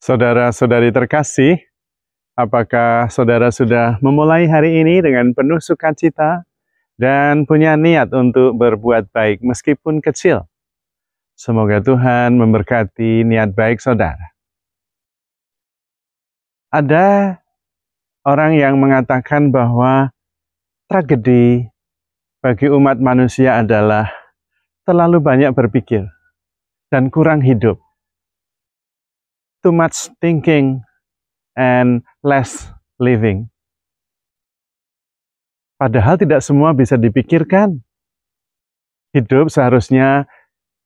Saudara-saudari terkasih, apakah saudara sudah memulai hari ini dengan penuh sukacita dan punya niat untuk berbuat baik meskipun kecil? Semoga Tuhan memberkati niat baik saudara. Ada orang yang mengatakan bahwa tragedi bagi umat manusia adalah terlalu banyak berpikir dan kurang hidup. Too much thinking and less living. Padahal tidak semua bisa dipikirkan. Hidup seharusnya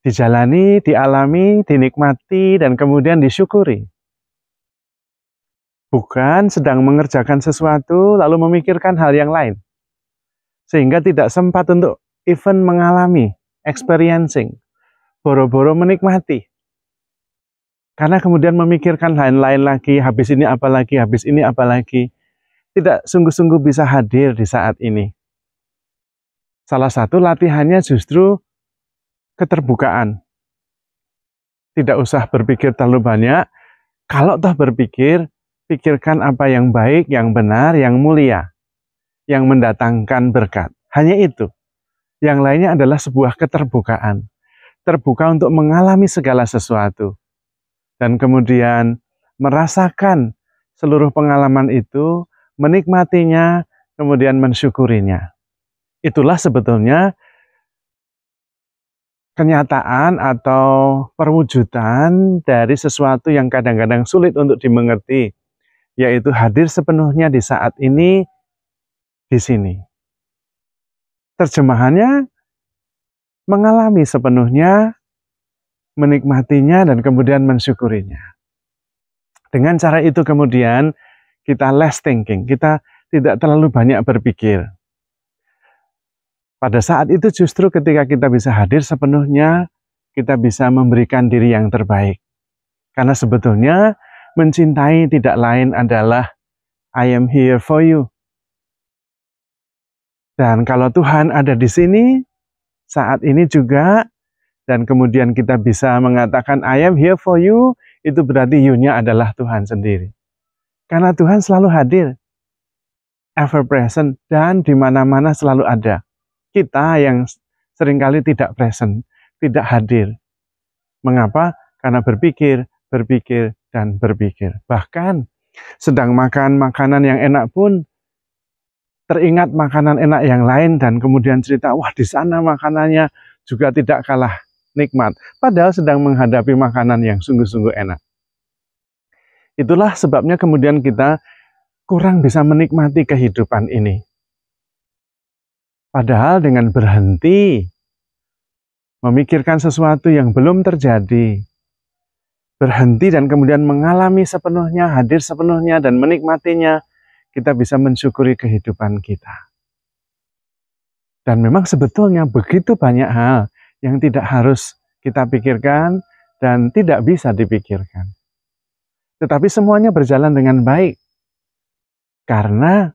dijalani, dialami, dinikmati, dan kemudian disyukuri. Bukan sedang mengerjakan sesuatu lalu memikirkan hal yang lain. Sehingga tidak sempat untuk even mengalami, experiencing, boro-boro menikmati. Karena kemudian memikirkan lain-lain lagi, habis ini apa lagi, habis ini apa lagi. Tidak sungguh-sungguh bisa hadir di saat ini. Salah satu latihannya justru keterbukaan. Tidak usah berpikir terlalu banyak. Kalau toh berpikir, pikirkan apa yang baik, yang benar, yang mulia. Yang mendatangkan berkat. Hanya itu. Yang lainnya adalah sebuah keterbukaan. Terbuka untuk mengalami segala sesuatu. Dan kemudian merasakan seluruh pengalaman itu, menikmatinya, kemudian mensyukurinya. Itulah sebetulnya kenyataan atau perwujudan dari sesuatu yang kadang-kadang sulit untuk dimengerti, yaitu hadir sepenuhnya di saat ini, di sini. Terjemahannya, mengalami sepenuhnya, menikmatinya, dan kemudian mensyukurinya. Dengan cara itu kemudian kita less thinking, kita tidak terlalu banyak berpikir. Pada saat itu justru ketika kita bisa hadir sepenuhnya, kita bisa memberikan diri yang terbaik. Karena sebetulnya mencintai tidak lain adalah I am here for you. Dan kalau Tuhan ada di sini, saat ini juga, dan kemudian kita bisa mengatakan I am here for you, itu berarti you-nya adalah Tuhan sendiri. Karena Tuhan selalu hadir, ever present, dan di mana-mana selalu ada. Kita yang seringkali tidak present, tidak hadir. Mengapa? Karena berpikir, dan berpikir. Bahkan sedang makan makanan yang enak pun, teringat makanan enak yang lain, dan kemudian cerita, wah di sana makanannya juga tidak kalah nikmat, padahal sedang menghadapi makanan yang sungguh-sungguh enak. Itulah sebabnya kemudian kita kurang bisa menikmati kehidupan ini. Padahal dengan berhenti memikirkan sesuatu yang belum terjadi, berhenti dan kemudian mengalami sepenuhnya, hadir sepenuhnya, dan menikmatinya, kita bisa mensyukuri kehidupan kita. Dan memang sebetulnya begitu banyak hal yang tidak harus kita pikirkan dan tidak bisa dipikirkan. Tetapi semuanya berjalan dengan baik. Karena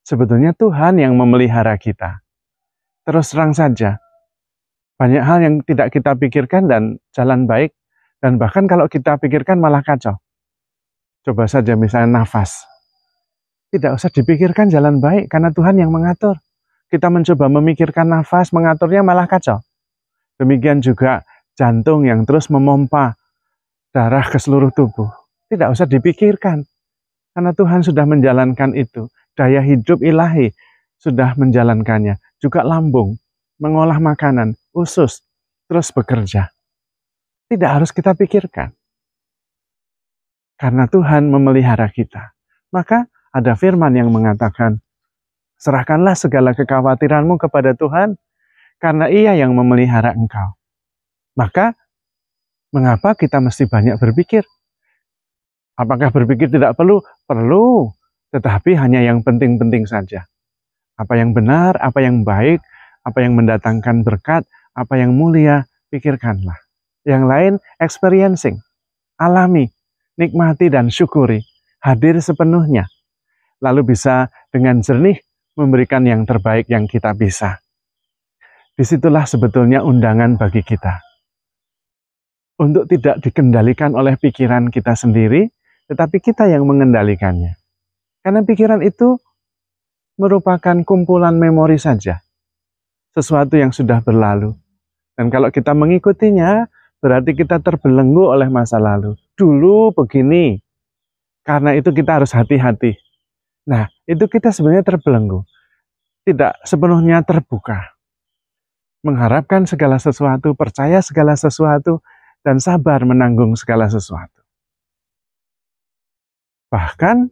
sebetulnya Tuhan yang memelihara kita. Terus terang saja, banyak hal yang tidak kita pikirkan dan jalan baik, dan bahkan kalau kita pikirkan malah kacau. Coba saja misalnya nafas. Tidak usah dipikirkan jalan baik, karena Tuhan yang mengatur. Kita mencoba memikirkan nafas, mengaturnya malah kacau. Demikian juga jantung yang terus memompa darah ke seluruh tubuh. Tidak usah dipikirkan, karena Tuhan sudah menjalankan itu. Daya hidup ilahi sudah menjalankannya. Juga lambung, mengolah makanan, usus, terus bekerja. Tidak harus kita pikirkan. Karena Tuhan memelihara kita. Maka ada firman yang mengatakan, serahkanlah segala kekhawatiranmu kepada Tuhan, karena Ia yang memelihara engkau. Maka, mengapa kita mesti banyak berpikir? Apakah berpikir tidak perlu? Perlu, tetapi hanya yang penting-penting saja. Apa yang benar, apa yang baik, apa yang mendatangkan berkat, apa yang mulia, pikirkanlah. Yang lain, experiencing, alami, nikmati dan syukuri, hadir sepenuhnya. Lalu bisa dengan jernih memberikan yang terbaik yang kita bisa. Disitulah sebetulnya undangan bagi kita. Untuk tidak dikendalikan oleh pikiran kita sendiri, tetapi kita yang mengendalikannya. Karena pikiran itu merupakan kumpulan memori saja, sesuatu yang sudah berlalu. Dan kalau kita mengikutinya, berarti kita terbelenggu oleh masa lalu. Dulu begini, karena itu kita harus hati-hati. Nah, itu kita sebenarnya terbelenggu, tidak sepenuhnya terbuka. Mengharapkan segala sesuatu, percaya segala sesuatu, dan sabar menanggung segala sesuatu. Bahkan,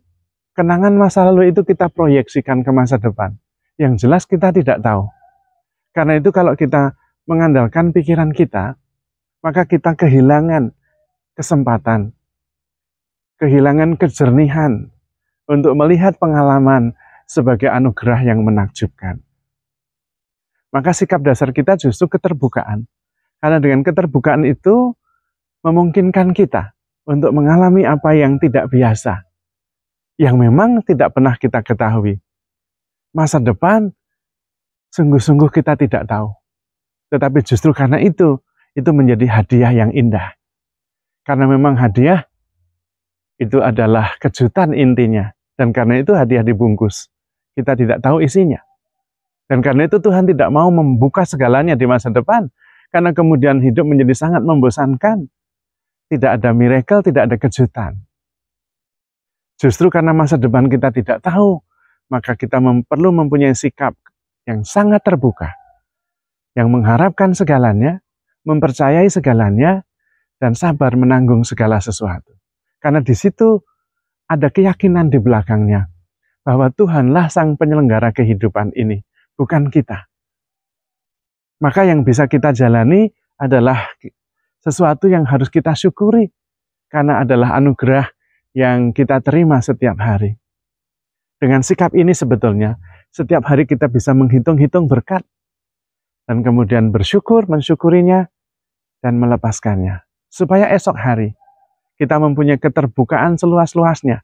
kenangan masa lalu itu kita proyeksikan ke masa depan. Yang jelas kita tidak tahu. Karena itu kalau kita mengandalkan pikiran kita, maka kita kehilangan kesempatan, kehilangan kejernihan untuk melihat pengalaman sebagai anugerah yang menakjubkan. Maka sikap dasar kita justru keterbukaan. Karena dengan keterbukaan itu memungkinkan kita untuk mengalami apa yang tidak biasa, yang memang tidak pernah kita ketahui. Masa depan sungguh-sungguh kita tidak tahu. Tetapi justru karena itu menjadi hadiah yang indah. Karena memang hadiah itu adalah kejutan intinya. Dan karena itu hadiah dibungkus. Kita tidak tahu isinya. Dan karena itu Tuhan tidak mau membuka segalanya di masa depan. Karena kemudian hidup menjadi sangat membosankan. Tidak ada miracle, tidak ada kejutan. Justru karena masa depan kita tidak tahu, maka kita perlu mempunyai sikap yang sangat terbuka. Yang mengharapkan segalanya, mempercayai segalanya, dan sabar menanggung segala sesuatu. Karena di situ ada keyakinan di belakangnya, bahwa Tuhanlah sang penyelenggara kehidupan ini, bukan kita. Maka yang bisa kita jalani adalah sesuatu yang harus kita syukuri, karena adalah anugerah yang kita terima setiap hari. Dengan sikap ini sebetulnya, setiap hari kita bisa menghitung-hitung berkat, dan kemudian bersyukur, mensyukurinya, dan melepaskannya. Supaya esok hari, kita mempunyai keterbukaan seluas-luasnya,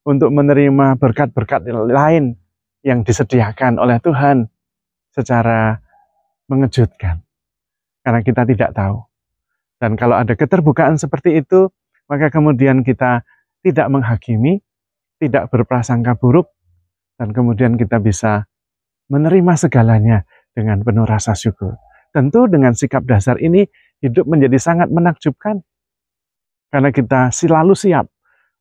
untuk menerima berkat-berkat lain yang disediakan oleh Tuhan secara mengejutkan. Karena kita tidak tahu. Dan kalau ada keterbukaan seperti itu, maka kemudian kita tidak menghakimi, tidak berprasangka buruk, dan kemudian kita bisa menerima segalanya dengan penuh rasa syukur. Tentu dengan sikap dasar ini, hidup menjadi sangat menakjubkan. Karena kita selalu siap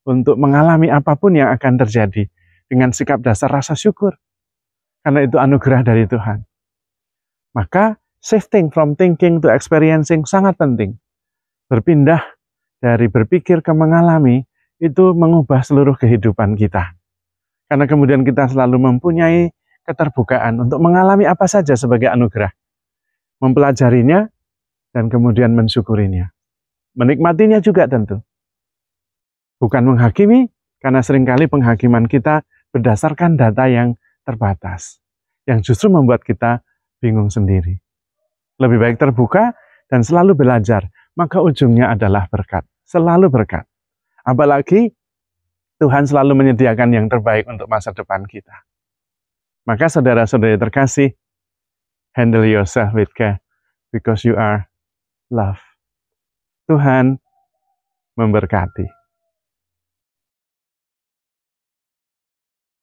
untuk mengalami apapun yang akan terjadi dengan sikap dasar rasa syukur. Karena itu anugerah dari Tuhan. Maka shifting from thinking to experiencing sangat penting. Berpindah dari berpikir ke mengalami itu mengubah seluruh kehidupan kita. Karena kemudian kita selalu mempunyai keterbukaan untuk mengalami apa saja sebagai anugerah. Mempelajarinya dan kemudian mensyukurinya. Menikmatinya juga tentu. Bukan menghakimi, karena seringkali penghakiman kita berdasarkan data yang terbatas, yang justru membuat kita bingung sendiri. Lebih baik terbuka dan selalu belajar, maka ujungnya adalah berkat, selalu berkat. Apalagi Tuhan selalu menyediakan yang terbaik untuk masa depan kita. Maka saudara-saudari terkasih, handle yourself with care, because you are love. Tuhan memberkati.